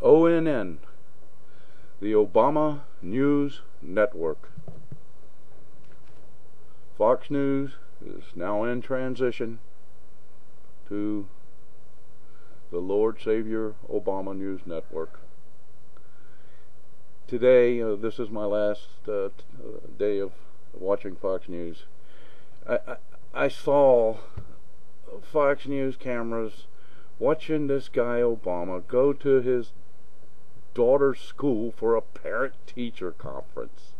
ONN, the Obama News Network. Fox News is now in transition to the Lord Savior Obama News Network. Today, this is my last day of watching Fox News. I saw Fox News cameras watching this guy Obama go to his daughter's school for a parent-teacher conference.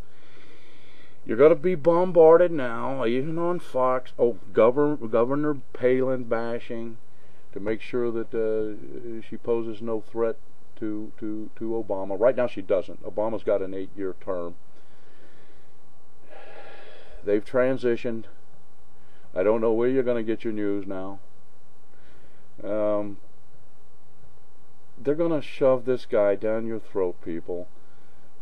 You're going to be bombarded now, even on Fox. Oh, Governor Palin bashing to make sure that she poses no threat to Obama. Right now she doesn't. Obama's got an 8-year term. They've transitioned. I don't know where you're going to get your news now. They're going to shove this guy down your throat, people,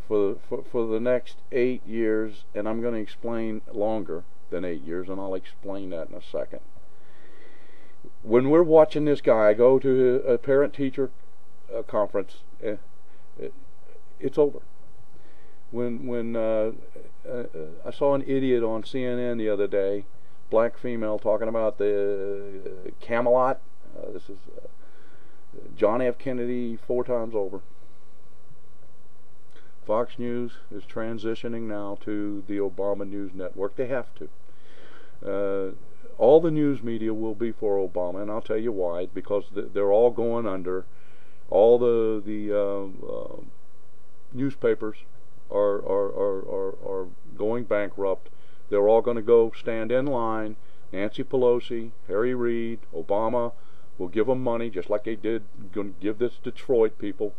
for the next 8 years, and I'm going to explain longer than 8 years, and I'll explain that in a second. When we're watching this guy go to a parent-teacher conference, it's over. When I saw an idiot on CNN the other day, black female, talking about the Camelot. This is John F. Kennedy 4 times over. Fox News is transitioning now to the Obama News Network. They have to. All the news media will be for Obama, and I'll tell you why. Because they're all going under. All the newspapers are going bankrupt. They're all going to go stand in line. Nancy Pelosi, Harry Reid, Obama will give them money, just like they did going to give this Detroit people,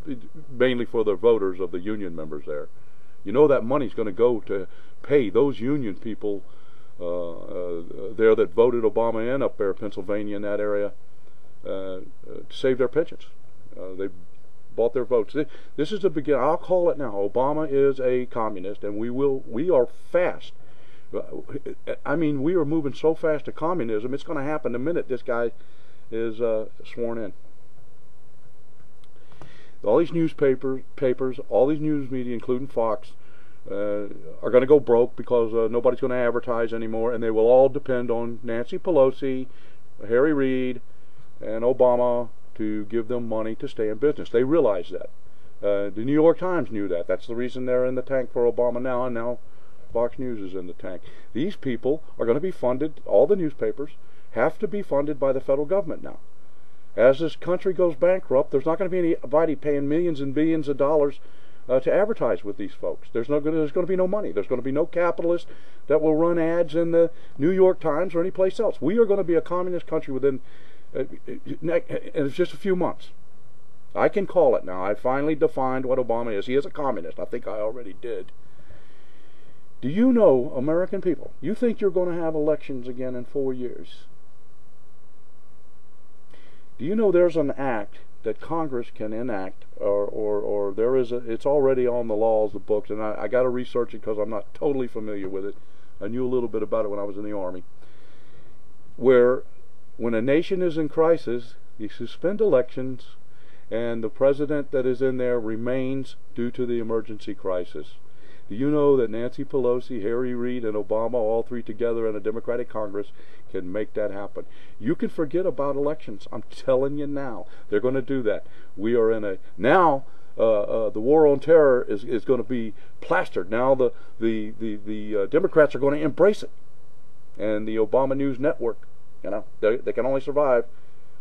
mainly for the voters of the union members there. You know that money's going to go to pay those union people there that voted Obama in up there, Pennsylvania, in that area, to save their pensions. They bought their votes. This is the beginning. I'll call it now. Obama is a communist, and we are fast. I mean, we are moving so fast to communism, it's going to happen the minute this guy is sworn in. All these newspapers, all these news media, including Fox, are going to go broke because nobody's going to advertise anymore, and they will all depend on Nancy Pelosi, Harry Reid, and Obama to give them money to stay in business. They realize that. The New York Times knew that. That's the reason they're in the tank for Obama now, and now Fox News is in the tank. These people are going to be funded, all the newspapers have to be funded by the federal government now. As this country goes bankrupt, there's not going to be anybody paying millions and billions of dollars to advertise with these folks. There's going to be no money. There's going to be no capitalist that will run ads in the New York Times or any place else. We are going to be a communist country within it's just a few months. I can call it now. I finally defined what Obama is. He is a communist. I think I already did. Do you know, American people, you think you're going to have elections again in 4 years? Do you know there's an act that Congress can enact, or there is it's already on the laws, the books, and I got to research it because I'm not totally familiar with it. I knew a little bit about it when I was in the Army, where when a nation is in crisis, you suspend elections, and the president that is in there remains due to the emergency crisis. Do you know that Nancy Pelosi, Harry Reid, and Obama, all three together in a Democratic Congress, can make that happen? You can forget about elections. I'm telling you now. They're going to do that. We are in a... Now, the war on terror is going to be plastered. Now the Democrats are going to embrace it. And the Obama News Network, you know, they can only survive.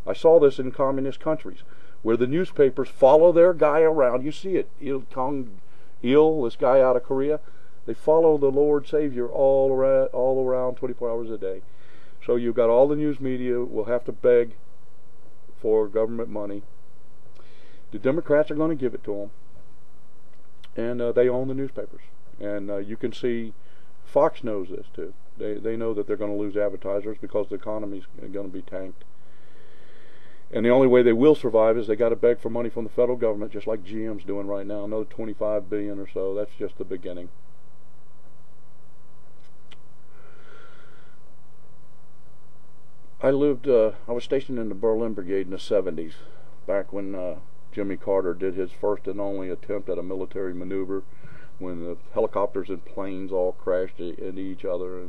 I saw this in communist countries, where the newspapers follow their guy around. You see it. This guy out of Korea, they follow the Lord Savior all around 24 hours a day. So you've got all the news media will have to beg for government money. The Democrats are going to give it to them, and they own the newspapers. And you can see Fox knows this too. They know that they're going to lose advertisers because the economy's going to be tanked. And the only way they will survive is they got to beg for money from the federal government, just like GM's doing right now. Another $25 billion or so. That's just the beginning. I was stationed in the Berlin Brigade in the 70s, back when Jimmy Carter did his first and only attempt at a military maneuver when the helicopters and planes all crashed into each other,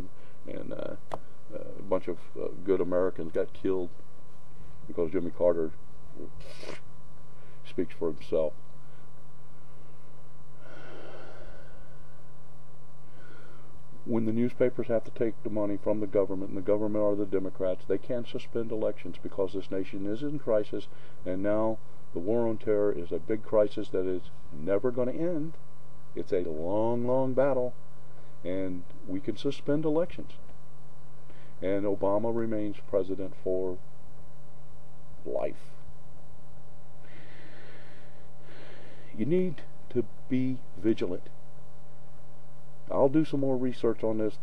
and a bunch of good Americans got killed because Jimmy Carter speaks for himself. When the newspapers have to take the money from the government, and the government are the Democrats, they can't suspend elections because this nation is in crisis, and now the war on terror is a big crisis that is never going to end. It's a long, long battle, and we can suspend elections. And Obama remains president for life. You need to be vigilant. I'll do some more research on this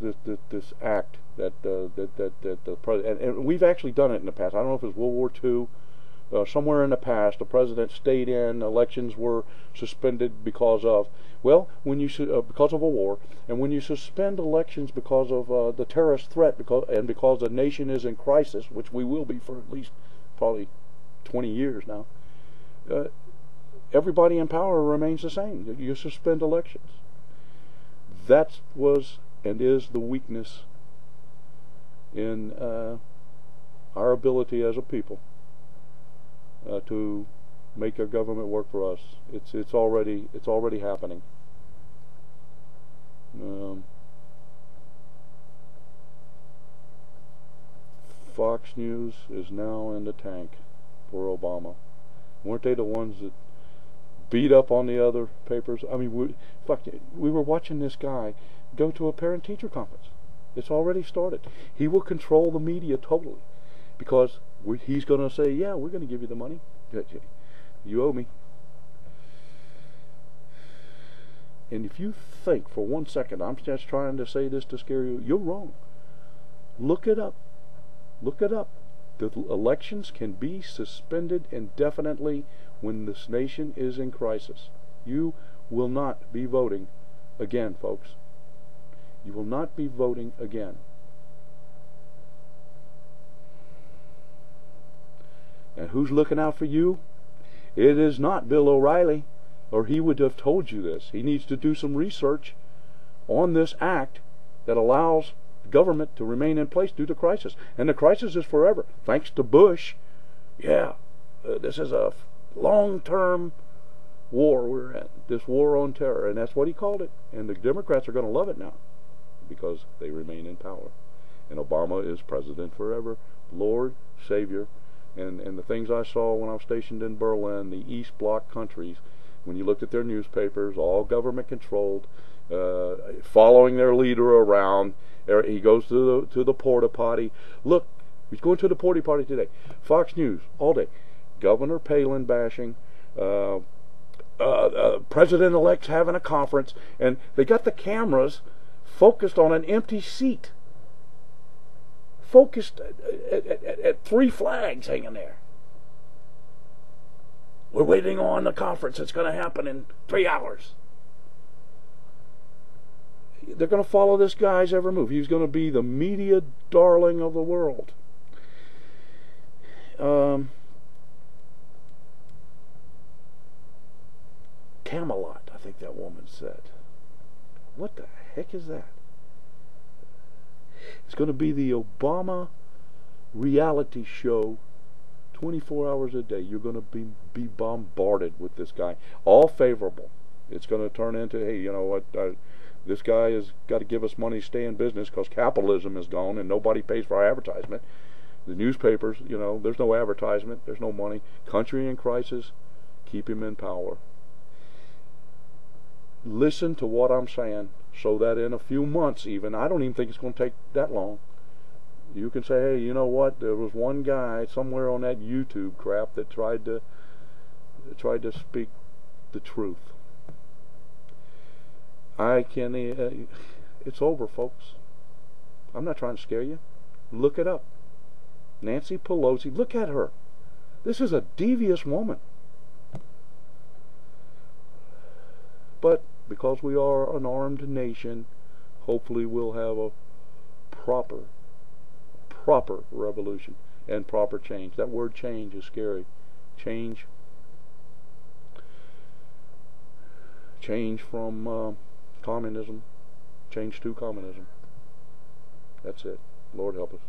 act that the president, and we've actually done it in the past. I don't know if it was World War II. Somewhere in the past, the president stayed in. Elections were suspended because of because of a war. And when you suspend elections because of the terrorist threat, because the nation is in crisis, which we will be for at least probably 20 years now, everybody in power remains the same. You suspend elections. That was and is the weakness in our ability as a people to make our government work for us. It's already happening. Fox News is now in the tank for Obama. Weren't they the ones that beat up on the other papers? I mean, we were watching this guy go to a parent-teacher conference. It's already started. He will control the media totally because he's going to say, yeah, we're going to give you the money. You owe me. And if you think for 1 second I'm just trying to say this to scare you, you're wrong. Look it up. Look it up. The elections can be suspended indefinitely when this nation is in crisis. You will not be voting again, folks. You will not be voting again. And who's looking out for you? It is not Bill O'Reilly, or he would have told you this. He needs to do some research on this act that allows government to remain in place due to crisis. And the crisis is forever. Thanks to Bush, this is a long-term war we're in, this war on terror, and that's what he called it. And the Democrats are going to love it now because they remain in power. And Obama is president forever, Lord, Savior. And the things I saw when I was stationed in Berlin, the East Bloc countries, when you looked at their newspapers, all government controlled, following their leader around. He goes to the porta potty. Look, he's going to the porta potty today. Fox News all day. Governor Palin bashing, president-elect's having a conference, and they got the cameras focused on an empty seat, focused at 3 flags hanging there. We're waiting on the conference. It's going to happen in 3 hours. They're going to follow this guy's every move. He's going to be the media darling of the world. Camelot, I think that woman said. What the heck is that? It's going to be the Obama reality show 24 hours a day. You're going to be bombarded with this guy. All favorable. It's going to turn into, hey, you know what, this guy has got to give us money to stay in business because capitalism is gone and nobody pays for our advertisement. The newspapers, there's no advertisement, there's no money. Country in crisis, keep him in power. Listen to what I'm saying so that in a few months even, I don't even think it's going to take that long, you can say, hey, you know what, there was one guy somewhere on that YouTube crap that tried to speak the truth. It's over, folks. I'm not trying to scare you. Look it up. Nancy Pelosi, look at her. This is a devious woman. But because we are an armed nation, hopefully we'll have a proper revolution and proper change. That word change is scary. Change change from communism, change to communism. That's it. Lord help us.